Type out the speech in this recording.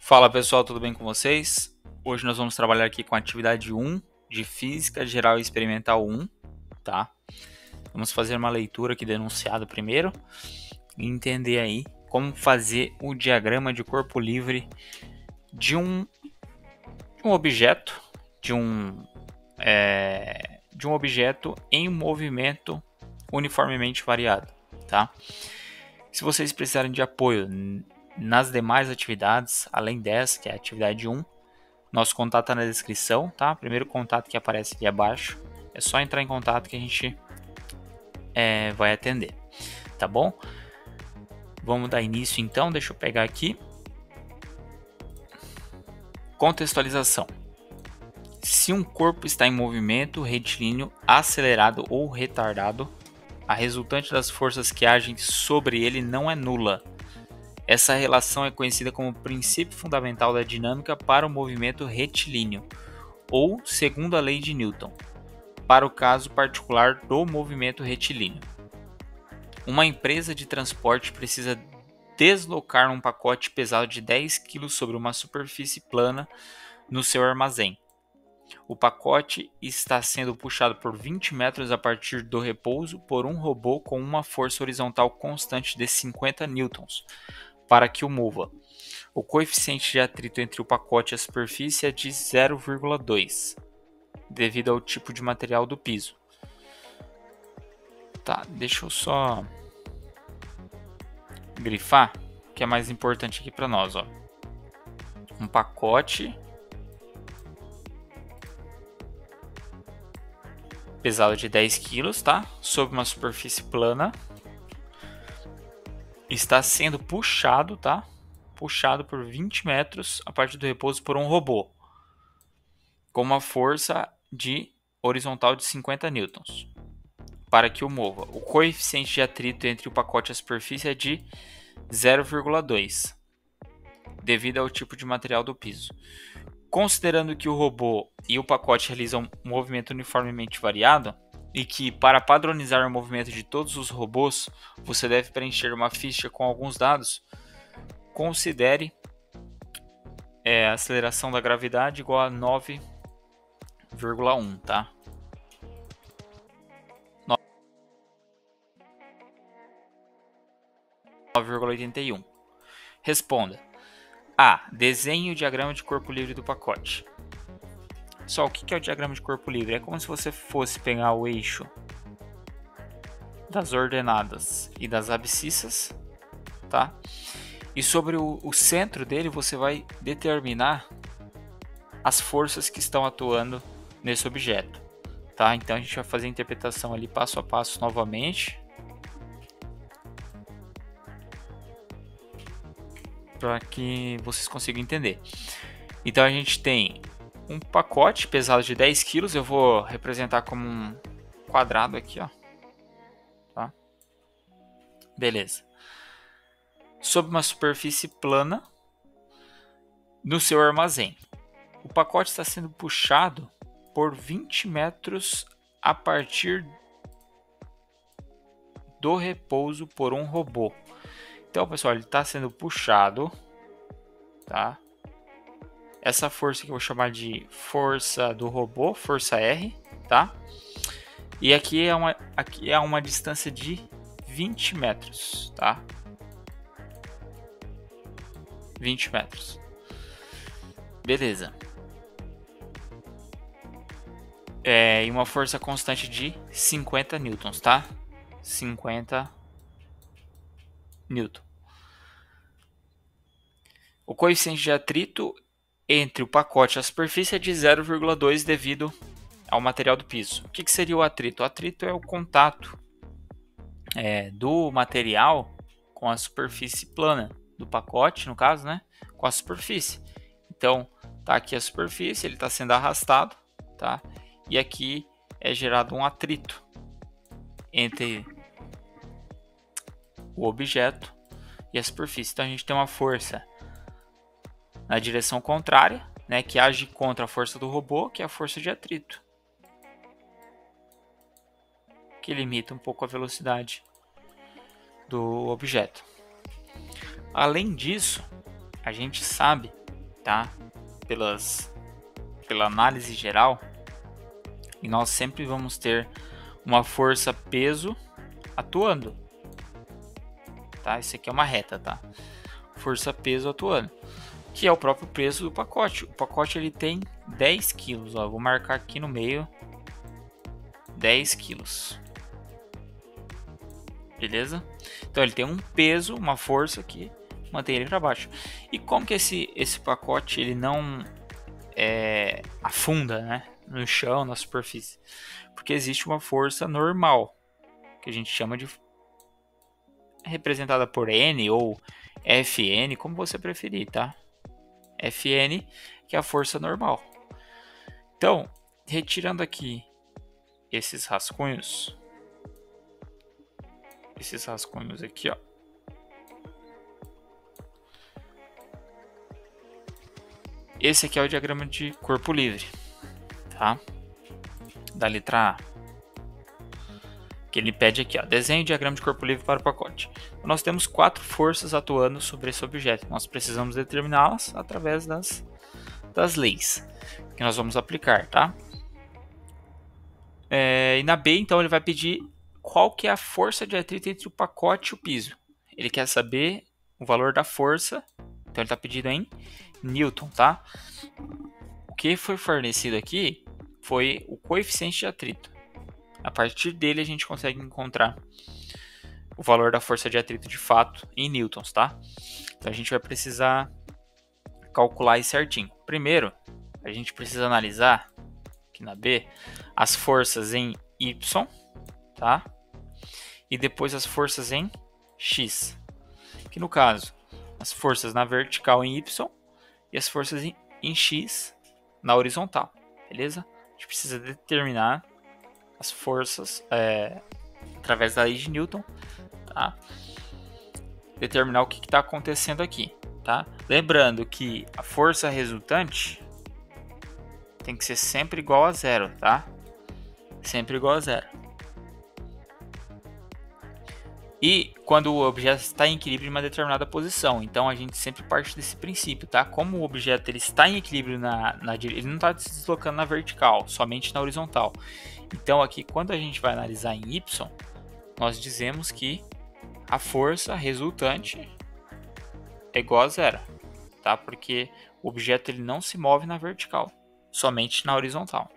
Fala pessoal, tudo bem com vocês? Hoje nós vamos trabalhar aqui com a atividade 1 de Física Geral e Experimental 1, tá? Vamos fazer uma leitura aqui do enunciado primeiro e entender aí como fazer o diagrama de corpo livre de um objeto, de um objeto em movimento uniformemente variado, tá? Se vocês precisarem de apoio nas demais atividades, além dessa, que é a atividade 1, nosso contato está na descrição, tá? Primeiro contato que aparece aqui abaixo. É só entrar em contato que a gente vai atender, tá bom? Vamos dar início então, deixa eu pegar aqui. Contextualização. Se um corpo está em movimento retilíneo acelerado ou retardado, a resultante das forças que agem sobre ele não é nula. Essa relação é conhecida como princípio fundamental da dinâmica para o movimento retilíneo, ou segunda lei de Newton, para o caso particular do movimento retilíneo. Uma empresa de transporte precisa deslocar um pacote pesado de 10 kg sobre uma superfície plana no seu armazém. O pacote está sendo puxado por 20 metros a partir do repouso por um robô com uma força horizontal constante de 50 newtons para que o mova. O coeficiente de atrito entre o pacote e a superfície é de 0,2, devido ao tipo de material do piso. Tá, deixa eu só grifar, que é mais importante aqui para nós, ó. Um pacote pesado de 10 kg, tá? Sobre uma superfície plana. Está sendo puxado, tá? Puxado por 20 metros a partir do repouso por um robô, com uma força de horizontal de 50 newtons, para que o mova. O coeficiente de atrito entre o pacote e a superfície é de 0,2, devido ao tipo de material do piso. Considerando que o robô e o pacote realizam um movimento uniformemente variado, e que para padronizar o movimento de todos os robôs, você deve preencher uma ficha com alguns dados, considere a aceleração da gravidade igual a 9,1, tá? 9,81. Responda. A. Desenhe o diagrama de corpo livre do pacote. Só o que é o diagrama de corpo livre? É como se você fosse pegar o eixo das ordenadas e das abscissas, tá? E sobre o centro dele você vai determinar as forças que estão atuando nesse objeto, tá? Então a gente vai fazer a interpretação ali passo a passo novamente, para que vocês consigam entender. Então a gente tem um pacote pesado de 10 kg, eu vou representar como um quadrado aqui, ó. Tá? Beleza. Sob uma superfície plana no seu armazém. O pacote está sendo puxado por 20 metros a partir do repouso por um robô. Então, pessoal, ele está sendo puxado, tá? Essa força que eu vou chamar de força do robô, força R, tá? E aqui é uma distância de 20 metros, tá? 20 metros. Beleza. E uma força constante de 50 newtons, tá? 50 newton. O coeficiente de atrito entre o pacote e a superfície é de 0,2 devido ao material do piso. O que seria o atrito? O atrito é o contato do material com a superfície plana do pacote, no caso, né? Com a superfície. Então, tá aqui a superfície, ele está sendo arrastado, tá? E aqui é gerado um atrito entre o objeto e a superfície. Então a gente tem uma força na direção contrária, né, que age contra a força do robô, que é a força de atrito, que limita um pouco a velocidade do objeto. Além disso, a gente sabe tá? Pela análise geral, e nós sempre vamos ter uma força peso atuando, tá? Isso aqui é uma reta, tá? Força peso atuando, que é o próprio peso do pacote. O pacote ele tem 10 quilos, ó, vou marcar aqui no meio 10 quilos, beleza? Então ele tem um peso, uma força que mantém ele para baixo. E como que esse pacote ele não afunda, né, no chão, na superfície? Porque existe uma força normal, que a gente chama de representada por N ou Fn, como você preferir, tá? Fn, que é a força normal. Então, retirando aqui esses rascunhos aqui, ó. Esse aqui é o diagrama de corpo livre, tá? Da letra A. Que ele pede aqui, ó, desenhe o diagrama de corpo livre para o pacote. Então, nós temos 4 forças atuando sobre esse objeto. Nós precisamos determiná-las através das leis que nós vamos aplicar, tá? E na B, então, ele vai pedir qual que é a força de atrito entre o pacote e o piso. Ele quer saber o valor da força, então ele está pedindo em Newton, tá? O que foi fornecido aqui foi o coeficiente de atrito. A partir dele a gente consegue encontrar o valor da força de atrito de fato em newtons, tá? Então a gente vai precisar calcular isso certinho. Primeiro, a gente precisa analisar aqui na B as forças em Y, tá? E depois as forças em X. Que no caso, as forças na vertical em Y e as forças em X na horizontal, beleza? A gente precisa determinar as forças através da lei de Newton, tá? Determinar o que está acontecendo aqui, tá? Lembrando que a força resultante tem que ser sempre igual a zero, tá? Sempre igual a zero. E quando o objeto está em equilíbrio em uma determinada posição, então a gente sempre parte desse princípio, tá? Como o objeto ele está em equilíbrio ele não está se deslocando na vertical, somente na horizontal. Então aqui, quando a gente vai analisar em Y, nós dizemos que a força resultante é igual a zero, tá? Porque o objeto ele não se move na vertical, somente na horizontal.